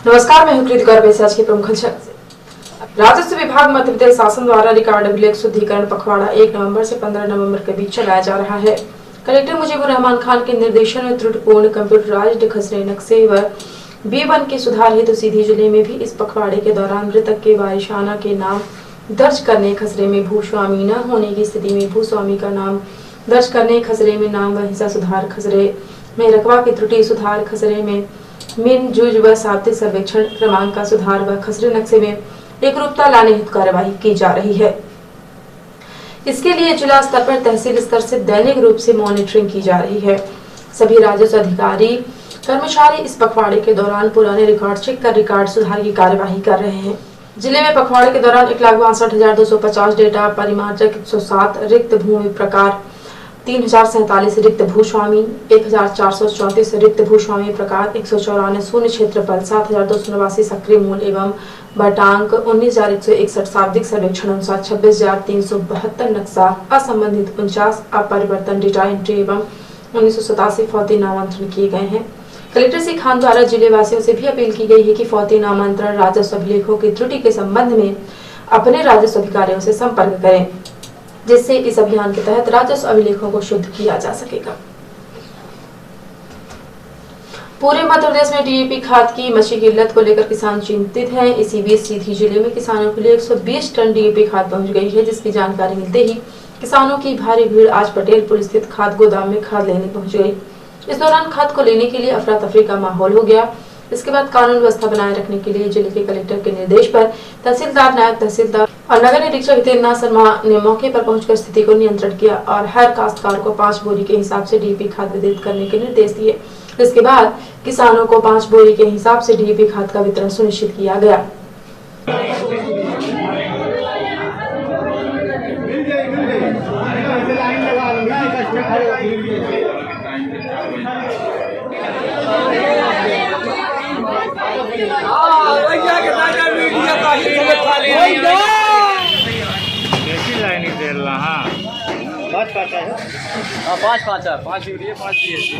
नमस्कार, मैं हूं कृतिका और आज की प्रमुख राजस्व विभाग मध्य प्रदेश शासन द्वारा रिकॉर्ड अभिलेख शुद्धिकरण पखवाड़ा 1 नवंबर से 15 नवंबर के बीच चलाया जा रहा है। कलेक्टर मुजीबुर रहमान खान के निर्देशन में त्रुटिपूर्ण कंप्यूटराइज्ड खसरे नक्शे व B1 के सुधार हेतु सीधी जिले में भी इस पखवाड़े के दौरान मृतक के वारिसाना के नाम दर्ज करने, खसरे में भूस्वामी न होने की स्थिति में भूस्वामी का नाम दर्ज करने, खसरे में नाम व हिस्सा सुधार, खसरे में रकबा की त्रुटि सुधार, खसरे में मिन जूझ व शाब्दिक सर्वेक्षण क्रमांक का सुधार व खसरे नक्शे में एकरूपता लाने हेतु कार्यवाही की जा रही है। इसके लिए जिला स्तर पर तहसील स्तर से दैनिक रूप से मॉनिटरिंग की जा रही है। सभी राजस्व अधिकारी कर्मचारी इस पखवाड़े के दौरान पुराने रिकॉर्ड चेक कर रिकॉर्ड सुधार की कार्यवाही कर रहे हैं। जिले में पखवाड़े के दौरान 1,62,250 डेटा परिमार्जक, 107 रिक्त भूमि प्रकार, 3,047 रिक्त भूस्वामी, 1,434 रिक्त भूस्वामी प्रकार, 194 शून्य क्षेत्रफल, 7,289 सक्रिय मूल एवं बटांक, 19,161 शाब्दिक सर्वेक्षण अनुसार, 26,372 नक्शा असंबंधित, 49 अपरिवर्तन डेटा एंट्री एवं 1987 फौती नामांतरण किए गए हैं। कलेक्टर श्री खान द्वारा जिले वासियों से भी अपील की गई है कि फौती नामांतरण राजस्व अभिलेखों की त्रुटि के संबंध में अपने राजस्व अधिकारियों से संपर्क करें, जिससे इस अभियान के तहत राजस्व अभिलेखों को शुद्ध किया जा सकेगा। पूरे मध्य प्रदेश में डीएपी खाद की मछली किल्लत को लेकर किसान चिंतित हैं। इसी बीच सीधी जिले में किसानों के लिए 120 टन डीएपी खाद पहुंच गई है, जिसकी जानकारी मिलते ही किसानों की भारी भीड़ आज पटेलपुर स्थित खाद गोदाम में खाद लेने पहुंच गई। इस दौरान खाद को लेने के लिए अफरा तफरी का माहौल हो गया। इसके बाद कानून व्यवस्था बनाए रखने के लिए जिले के कलेक्टर के निर्देश पर तहसीलदार, नायब तहसीलदार और नगर निरीक्षक हितेंद्र शर्मा ने मौके पर पहुंचकर स्थिति को नियंत्रण किया और हर काश्तकार को 5 बोरी के हिसाब से डीएपी खाद वितरित करने के निर्देश दिए। इसके बाद किसानों को 5 बोरी के हिसाब से डीएपी खाद का वितरण सुनिश्चित किया गया। पाँच यूरिया 5 DAP।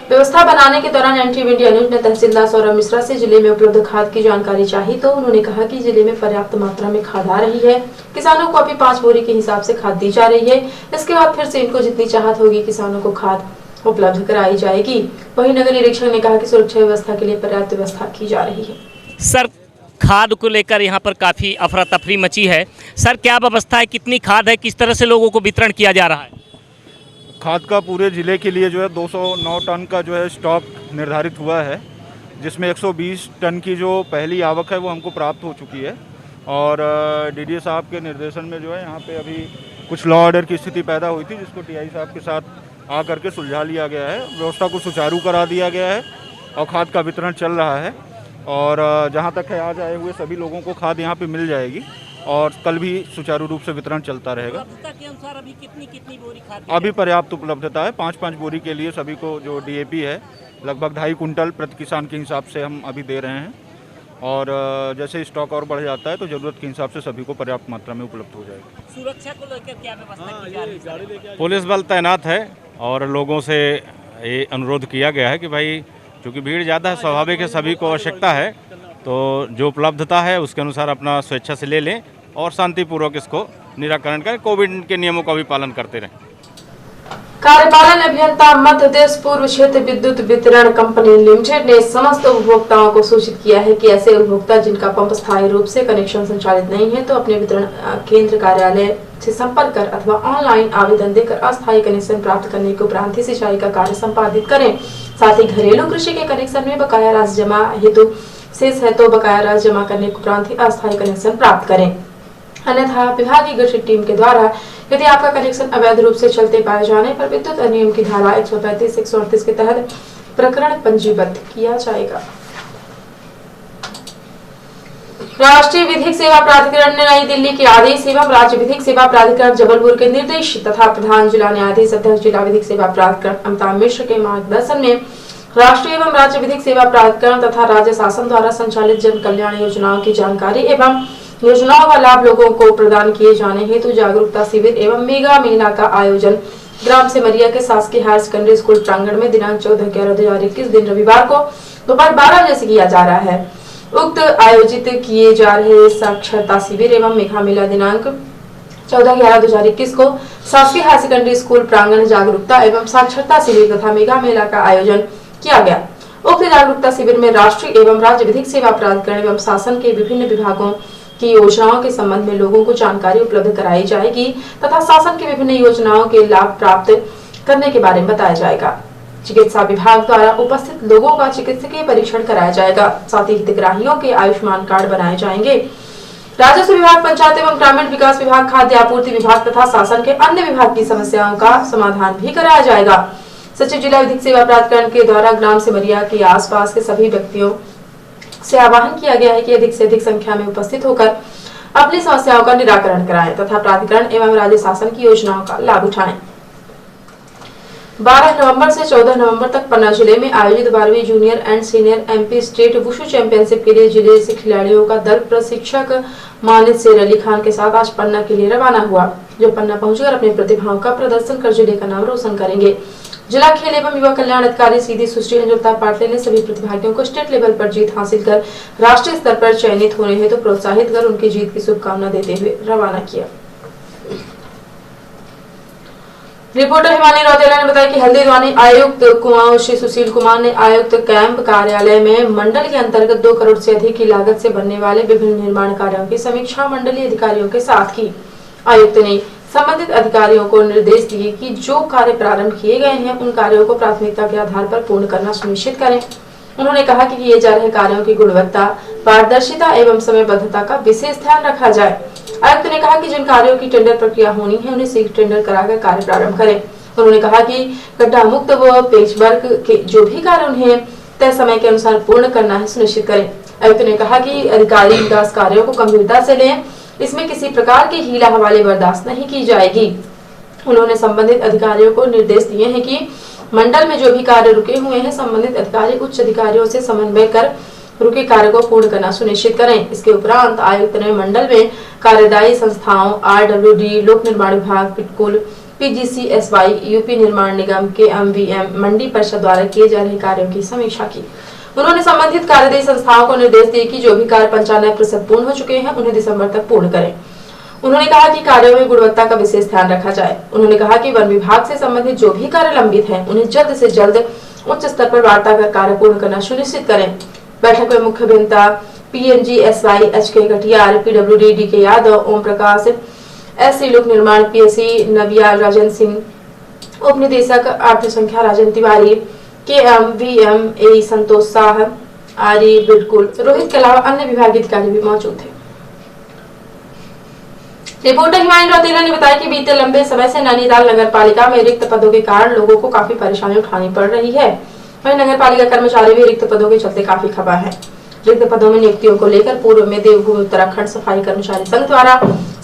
व्यवस्था बनाने के दौरान एनटीवी इंडिया न्यूज ने तहसीलदार सौरभ मिश्रा से जिले में उपलब्ध खाद की जानकारी चाही तो उन्होंने कहा कि जिले में पर्याप्त मात्रा में खाद आ रही है। किसानों को अभी 5 बोरी के हिसाब से खाद दी जा रही है। इसके बाद फिर से इनको जितनी चाहत होगी किसानों को खाद उपलब्ध कराई जाएगी। वहीं नगर निरीक्षक ने कहा कि सुरक्षा व्यवस्था के लिए पर्याप्त व्यवस्था की जा रही है। सर, खाद को लेकर यहाँ पर काफ़ी अफरा तफरी मची है। सर, क्या व्यवस्था है, कितनी खाद है, किस तरह से लोगों को वितरण किया जा रहा है? खाद का पूरे ज़िले के लिए जो है 209 टन का जो है स्टॉक निर्धारित हुआ है, जिसमें 120 टन की जो पहली आवक है वो हमको प्राप्त हो चुकी है। और डीडीए साहब के निर्देशन में जो है यहाँ पे अभी कुछ लॉ ऑर्डर की स्थिति पैदा हुई थी, जिसको टीआई साहब के साथ आकर के सुलझा लिया गया है। व्यवस्था को सुचारू करा दिया गया है और खाद का वितरण चल रहा है। और जहाँ तक है आज आए हुए सभी लोगों को खाद यहाँ पे मिल जाएगी और कल भी सुचारू रूप से वितरण चलता रहेगा। के अनुसार अभी कितनी बोरी खाद? अभी पर्याप्त उपलब्धता है। 5-5 बोरी के लिए सभी को जो डीएपी है लगभग 2.5 कुंटल प्रति किसान के हिसाब से हम अभी दे रहे हैं। और जैसे स्टॉक और बढ़ जाता है तो ज़रूरत के हिसाब से सभी को पर्याप्त मात्रा में उपलब्ध हो जाएगा। सुरक्षा को लेकर क्या व्यवस्था की जा रही है? पुलिस बल तैनात है और लोगों से ये अनुरोध किया गया है कि भाई चूँकि भीड़ ज़्यादा है, स्वाभाविक है, सभी को आवश्यकता है, तो जो उपलब्धता है उसके अनुसार अपना स्वेच्छा से ले लें और शांतिपूर्वक इसको निराकरण करें। कोविड के नियमों का भी पालन करते रहें। कार्यपालन अभियंता मध्य प्रदेश पूर्व क्षेत्र विद्युत वितरण कंपनी लिमिटेड ने समस्त उपभोक्ताओं को सूचित किया है कि ऐसे उपभोक्ता जिनका पंप स्थायी रूप से कनेक्शन संचालित नहीं है तो अपने वितरण केंद्र कार्यालय से संपर्क कर अथवा ऑनलाइन आवेदन देकर अस्थायी कनेक्शन प्राप्त करने के उपरांत ही सिंचाई का कार्य संपादित करें। साथ ही घरेलू कृषि के कनेक्शन में बकाया राशि जमा हेतु शेष है तो बकाया राशि जमा करने के उपरांत ही अस्थायी कनेक्शन प्राप्त करें। अन्यथा विभागीय गठित टीम के द्वारा यदि आपका कनेक्शन अवैध रूप से चलते पाए जाने पर विद्युत अधिनियम की धारा 135-138 के तहत प्रकरण पंजीबद्ध किया जाएगा। राष्ट्रीय विधिक सेवा प्राधिकरण ने नई दिल्ली के आदेश एवं राज्य विधिक सेवा प्राधिकरण जबलपुर के निर्देश तथा प्रधान जिला न्यायाधीश अध्यक्ष जिला विधिक सेवा प्राधिकरण अमिताभ मिश्र के मार्गदर्शन में राष्ट्रीय एवं राज्य विधिक सेवा प्राधिकरण तथा राज्य शासन द्वारा संचालित जन कल्याण योजनाओं की जानकारी एवं योजनाओं का लाभ लोगों को प्रदान किए जाने हेतु जागरूकता शिविर एवं मेगा मेला का आयोजन ग्राम सिमरिया के शासकीय हायर सेकेंडरी स्कूल प्रांगण में दिनांक 14/11/2021 दिन रविवार को दोपहर 12 बजे से किया जा रहा है। उक्त आयोजित किए जा रहे साक्षरता शिविर एवं मेगा मेला दिनांक 14/11/2021 को शासकीय हायर सेकेंडरी स्कूल प्रांगण जागरूकता एवं साक्षरता शिविर तथा मेगा मेला का आयोजन किया गया। उक्त जागरूकता शिविर में राष्ट्रीय एवं राज्य विधिक सेवा प्राधिकरण एवं शासन के विभिन्न विभागों की योजनाओं के संबंध में लोगों को जानकारी उपलब्ध कराई जाएगी तथा शासन की विभिन्न योजनाओं के लाभ प्राप्त करने के बारे में बताया जाएगा। चिकित्सा विभाग द्वारा उपस्थित लोगों का चिकित्सकीय परीक्षण कराया जाएगा। साथ ही हितग्राहियों के आयुष्मान कार्ड बनाए जाएंगे। राजस्व विभाग, पंचायत एवं ग्रामीण विकास विभाग, खाद्य आपूर्ति विभाग तथा शासन के अन्य विभाग की समस्याओं का समाधान भी कराया जाएगा। सचिव जिला विधिक सेवा प्राधिकरण के द्वारा ग्राम सिमरिया के आसपास के सभी व्यक्तियों से आह्वान किया गया है कि अधिक से अधिक संख्या में उपस्थित होकर अपनी समस्याओं का निराकरण कराएं तथा प्राधिकरण एवं राज्य शासन की योजनाओं का लाभ उठाएं। 12 नवंबर से 14 नवंबर तक पन्ना जिले में आयोजित 12वीं junior and senior MP state wushu championship के लिए जिले से खिलाड़ियों का दल प्रशिक्षक मानित शेर अली खान के साथ आज पन्ना के लिए रवाना हुआ, जो पन्ना पहुंचकर अपनी प्रतिभाओं का प्रदर्शन कर जिले का नाम रोशन करेंगे। जिला खेल एवं युवा कल्याण अधिकारी सीधी सुश्री अंजुलता पाटिल ने सभी प्रतिभागियों को स्टेट लेवल पर जीत हासिल कर राष्ट्रीय स्तर पर चयनित होने हेतु प्रोत्साहित कर उनकी जीत की शुभकामना देते हुए रवाना किया। रिपोर्टर हिमानी रौतेला ने बताया कि हल्दीरानी आयुक्त कुमाऊं श्री सुशील कुमार ने आयुक्त कैंप कार्यालय में मंडल के अंतर्गत 2 करोड़ से अधिक की लागत से बनने वाले विभिन्न निर्माण कार्यों की समीक्षा मंडलीय अधिकारियों के साथ की। आयुक्त ने संबंधित अधिकारियों को निर्देश दिए कि जो कार्य प्रारंभ किए गए हैं उन कार्यों को प्राथमिकता के आधार पर पूर्ण करना सुनिश्चित करें। उन्होंने कहा कि किए जा रहे कार्यों की गुणवत्ता, पारदर्शिता एवं समयबद्धता का विशेष ध्यान रखा जाए। आयुक्त ने कहा कि जिन कार्यों की टेंडर प्रक्रिया होनी है उन्हें शीघ्र टेंडर कराकर कार्य प्रारंभ करें। उन्होंने कहा कि गड्ढा मुक्त व पेचवर्क के जो भी कार्य उन्हें तय समय के अनुसार पूर्ण करना है सुनिश्चित करें। आयुक्त ने कहा कि अधिकारी विकास कार्यों को गंभीरता से लें, इसमें किसी प्रकार की हीला हवाले बर्दाश्त नहीं की जाएगी। उन्होंने संबंधित अधिकारियों को निर्देश दिए हैं कि मंडल में जो भी कार्य रुके हुए हैं संबंधित अधिकारी उच्च अधिकारियों से समन्वय कर रुके कार्य को पूर्ण करना सुनिश्चित करें। इसके उपरांत आयुक्त ने मंडल में कार्यदायी संस्थाओं RWD, लोक निर्माण विभाग, पिटकुल, PGCSY, यूपी निर्माण निगम के MVM, मंडी परिषद द्वारा किए जा रहे कार्यों की समीक्षा की। उन्होंने संबंधित कार्यदायी संस्थाओं को निर्देश दिए कि जो भी कार्य 95% पूर्ण हो चुके हैं उन्हें दिसंबर तक पूर्ण करें। उन्होंने कहा कि कार्यों में गुणवत्ता का विशेष ध्यान रखा जाए। उन्होंने कहा कि वन विभाग से संबंधित जो भी कार्य लंबित हैं उन्हें जल्द से जल्द उच्च स्तर पर वार्ता कर कार्य पूर्ण करना सुनिश्चित करें। बैठक में मुख्य अभियंता PNGSY HK Katiyar, PWD DK Yadav, Om Prakash SC लोक निर्माण PSC नवियाल, राजेंद्र सिंह, उप निदेशक आर्थिक संख्या राजन तिवारी, KMVM AE संतोष शाह, आरी बिल्कुल, रोहित के अलावा अन्य विभागीय अधिकारी भी मौजूद थे। रिपोर्टर हिमानी रौतेला ने बताया कि बीते लंबे समय से नैनीताल नगर पालिका में रिक्त पदों के कारण लोगों को काफी परेशानी उठानी पड़ रही है। वहीं नगर पालिका कर्मचारी भी रिक्त पदों के चलते काफी खफा है। रिक्त पदों में नियुक्तियों को लेकर पूर्व में देवभूमि उत्तराखंड सफाई कर्मचारी संघ द्वारा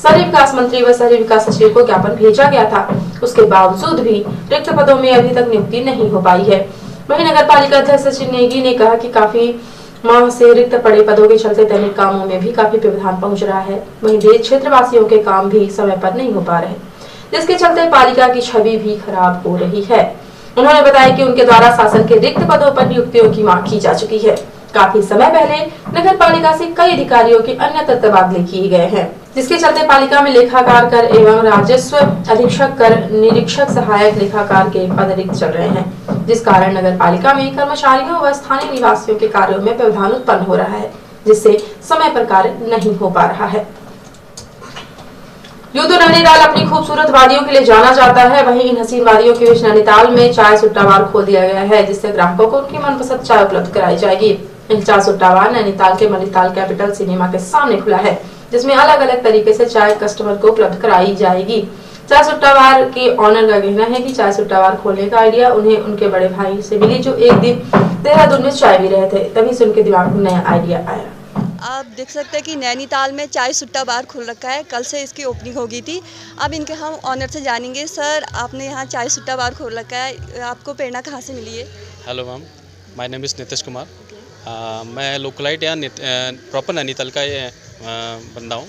शहरी विकास मंत्री व शहरी विकास सचिव को ज्ञापन भेजा गया था। उसके बावजूद भी रिक्त पदों में अभी तक नियुक्ति नहीं हो पाई है। वहीं नगर पालिका अध्यक्ष सचिन नेगी ने कहा कि काफी माह से रिक्त पड़े पदों के चलते दैनिक कामों में भी काफी व्यवधान पहुंच रहा है। वहीं देश क्षेत्रवासियों के काम भी समय पर नहीं हो पा रहे, जिसके चलते पालिका की छवि भी खराब हो रही है। उन्होंने बताया कि उनके द्वारा शासन के रिक्त पदों पर नियुक्तियों की मांग की जा चुकी है। काफी समय पहले नगर पालिका से कई अधिकारियों के अन्य तबादले किए गए हैं, जिसके चलते पालिका में लेखाकार कर एवं राजस्व अधीक्षक कर, निरीक्षक सहायक लेखाकार के पद रिक्त चल रहे हैं, जिस कारण नगर पालिका में कर्मचारियों व स्थानीय निवासियों के कार्यों में व्यवधान उत्पन्न हो रहा है, जिससे समय पर कार्य नहीं हो पा रहा है। यूं तो नैनीताल अपनी खूबसूरत वादियों के लिए जाना जाता है, वहीं इन हसीन वादियों के बीच नैनीताल में चाय सुट्टा बार खोल दिया गया है, जिससे ग्राहकों को उनकी मनपसंद चाय उपलब्ध कराई जाएगी। इन चाय सुट्टा बार नैनीताल के मणिताल कैपिटल सिनेमा के सामने खुला है, जिसमें अलग अलग तरीके से चाय कस्टमर को उपलब्ध कराई जाएगी। चाय सुट्टा बार के ऑनर का कहना है कि चाय सुट्टा बार खोलने का आइडिया उन्हें उनके बड़े भाई से मिली, जो एक दिन देहरादून में चाय पी रहे थे, तभी से उनके दिमाग में नया आइडिया आया। आप देख सकते हैं कि नैनीताल में चाय सुट्टा बार खुल रखा है। कल से इसकी ओपनिंग हो गई थी। अब इनके हम ऑनर से जानेंगे। सर, आपने यहाँ चाय सुट्टा बार खोल रखा है, आपको प्रेरणा कहाँ से मिली है? Hello ma'am, my name is Nitesh Kumar. मैं लोकलाइट यहाँ प्रॉपर नैनीताल का बंदा हूँ।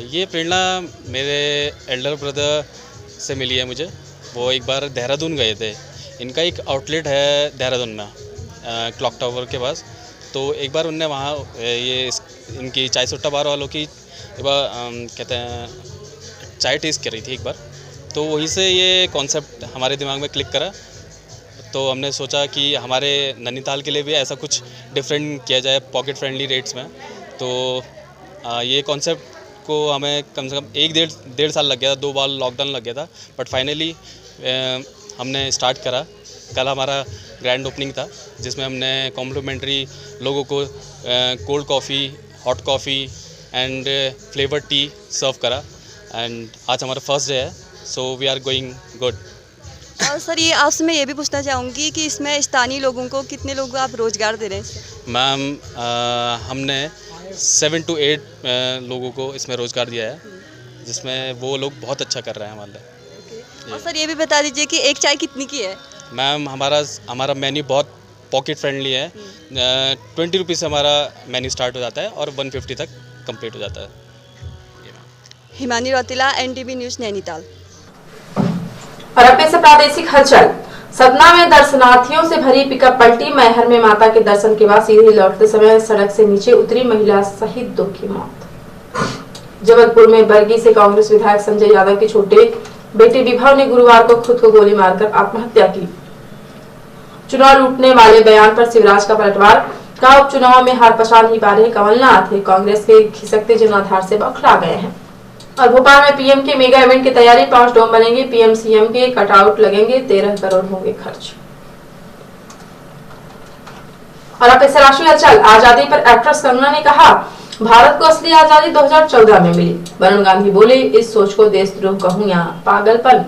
ये प्रेरणा मेरे एल्डर ब्रदर से मिली है मुझे। वो एक बार देहरादून गए थे। इनका एक आउटलेट है देहरादून में, क्लॉक टावर के पास। तो एक बार उनने वहाँ इनकी चाय सुट्टा बार वालों की कहते हैं चाय टेस्ट करी थी एक बार। तो वहीं से ये कॉन्सेप्ट हमारे दिमाग में क्लिक करा। तो हमने सोचा कि हमारे नैनीताल के लिए भी ऐसा कुछ डिफरेंट किया जाए पॉकेट फ्रेंडली रेट्स में। तो ये कॉन्सेप्ट को हमें कम से कम डेढ़ साल लग गया था, 2 बार लॉकडाउन लग गया था, बट फाइनली हमने स्टार्ट करा। कल हमारा ग्रैंड ओपनिंग था जिसमें हमने कॉम्प्लीमेंट्री लोगों को cold coffee, hot coffee and flavour tea serve करा। एंड आज हमारा फर्स्ट डे है, so we are going good. और सर ये आपसे मैं ये भी पूछना चाहूँगी कि इसमें स्थानीय लोगों को कितने लोगों को आप रोज़गार दे रहे हैं? मैम हमने 7 to 8 लोगों को इसमें रोज़गार दिया है, जिसमें वो लोग बहुत अच्छा कर रहे हैं हमारे लिए। और सर ये भी बता दीजिए कि एक चाय कितनी की है? मैम हमारा मेन्यू बहुत पॉकेट फ्रेंडली है। 20 रुपीज़ से हमारा मेन्यू स्टार्ट हो जाता है और 150 तक कंप्लीट हो जाता है। Himani Rautela, NTV news, Nainital. और अब से प्रादेशिक हलचल। सतना में दर्शनार्थियों से भरी पिकअप पलटी। मैहर में माता के दर्शन के बाद सीधे लौटते समय सड़क से नीचे उतरी महिला सहित 2 की मौत। जबलपुर में बरगी से कांग्रेस विधायक संजय यादव के छोटे बेटे विभव ने गुरुवार को खुद को गोली मारकर आत्महत्या की। चुनाव लूटने वाले बयान पर शिवराज का पलटवार। का उपचुनाव में हार पछा नहीं पा रहे कमलनाथ कांग्रेस के खिसकते जनाधार से बौखला गए हैं। और भोपाल में पीएम के मेगा इवेंट की तैयारी। 5 डोम बनेंगे। पीएम सीएम के कटआउट लगेंगे। 13 करोड़ होंगे खर्च। और अब ऐसे राष्ट्रीय हलचल। आजादी पर एक्ट्रेस कंगना ने कहा, भारत को असली आजादी 2014 में मिली। वरुण गांधी बोले, इस सोच को देशद्रोह कहूं या पागलपन।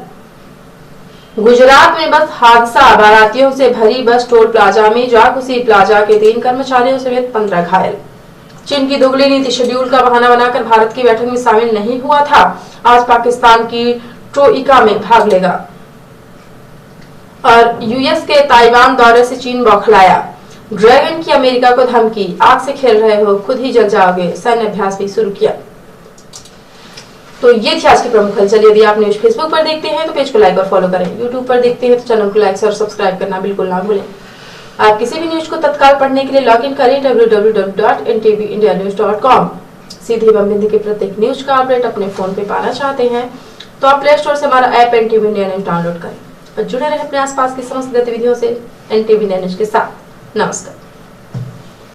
गुजरात में बस हादसा। बारातियों से भरी बस टोल प्लाजा में जा घुसी। प्लाजा के 3 कर्मचारियों समेत 15 घायल। चीन की दुगली नीति शेड्यूल का बहाना बनाकर भारत की बैठक में शामिल नहीं हुआ था। आज पाकिस्तान की ट्रोइका में भाग लेगा। और यूएस के ताइवान दौरे से चीन बौखलाया। ड्रैगन की अमेरिका को धमकी, आग से खेल रहे हो खुद ही जल जाओगे। सैन्य अभ्यास भी शुरू किया। तो ये थी आज की प्रमुख हलचल। यदि आप न्यूज फेसबुक पर देखते हैं तो पेज को लाइक और फॉलो करें। यूट्यूब पर देखते हैं तो चैनल को लाइक और सब्सक्राइब करना बिल्कुल ना भूलें। आप किसी भी न्यूज को तत्काल पढ़ने के लिए लॉग इन करें www.ntvindianews.com। सीधे एवं बिंदु के प्रत्येक न्यूज का अपडेट अपने फोन पे पाना चाहते हैं तो आप प्ले स्टोर से हमारा app NTV India news download करें और जुड़े रहे अपने आसपास की समस्त गतिविधियों से NTV इंडिया न्यूज के साथ। नमस्कार।